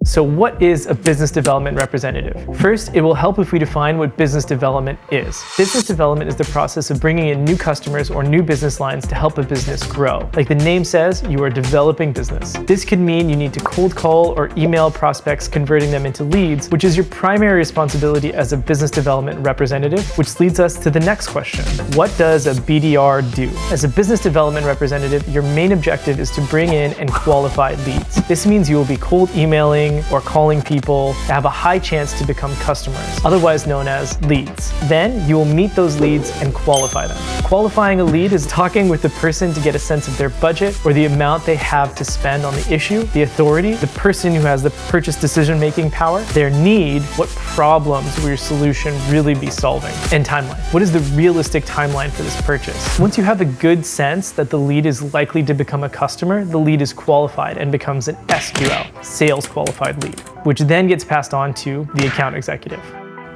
So what is a business development representative? First, it will help if we define what business development is. Business development is the process of bringing in new customers or new business lines to help a business grow. Like the name says, you are developing business. This could mean you need to cold call or email prospects, converting them into leads, which is your primary responsibility as a business development representative, which leads us to the next question. What does a BDR do? As a business development representative, your main objective is to bring in and qualify leads. This means you will be cold emailing or calling people that have a high chance to become customers, otherwise known as leads. Then you will meet those leads and qualify them. Qualifying a lead is talking with the person to get a sense of their budget or the amount they have to spend on the issue, the authority, the person who has the purchase decision-making power, their need, what problems will your solution really be solving, and timeline. What is the realistic timeline for this purchase? Once you have a good sense that the lead is likely to become a customer, the lead is qualified and becomes an SQL, sales qualified lead, which then gets passed on to the account executive.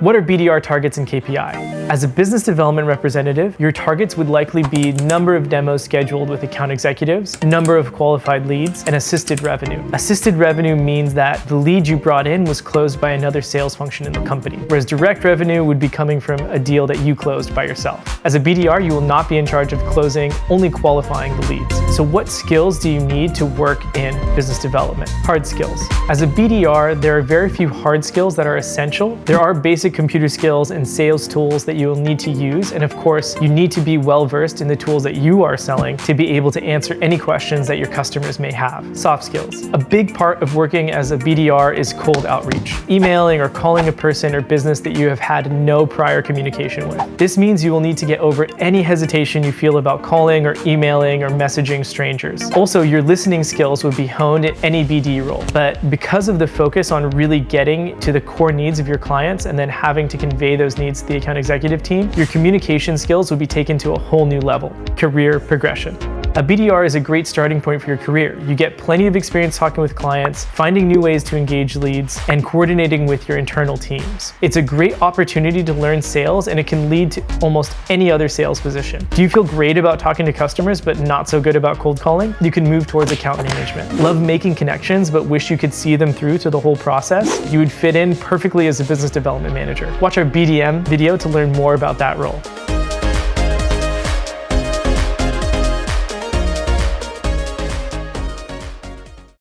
What are BDR targets and KPI? As a business development representative, your targets would likely be number of demos scheduled with account executives, number of qualified leads, and assisted revenue. Assisted revenue means that the lead you brought in was closed by another sales function in the company, whereas direct revenue would be coming from a deal that you closed by yourself. As a BDR, you will not be in charge of closing, only qualifying the leads. So what skills do you need to work in business development? Hard skills. As a BDR, there are very few hard skills that are essential. There are basic computer skills and sales tools that you will need to use. And of course, you need to be well versed in the tools that you are selling to be able to answer any questions that your customers may have. Soft skills. A big part of working as a BDR is cold outreach, emailing or calling a person or business that you have had no prior communication with. This means you will need to get over any hesitation you feel about calling or emailing or messaging strangers. Also, your listening skills would be honed in any BD role, but because of the focus on really getting to the core needs of your clients and then having to convey those needs to the account executive team, your communication skills would be taken to a whole new level. Career progression. A BDR is a great starting point for your career. You get plenty of experience talking with clients, finding new ways to engage leads, and coordinating with your internal teams. It's a great opportunity to learn sales, and it can lead to almost any other sales position. Do you feel great about talking to customers but not so good about cold calling? You can move towards account management. Love making connections but wish you could see them through to the whole process? You would fit in perfectly as a business development manager. Watch our BDM video to learn more about that role.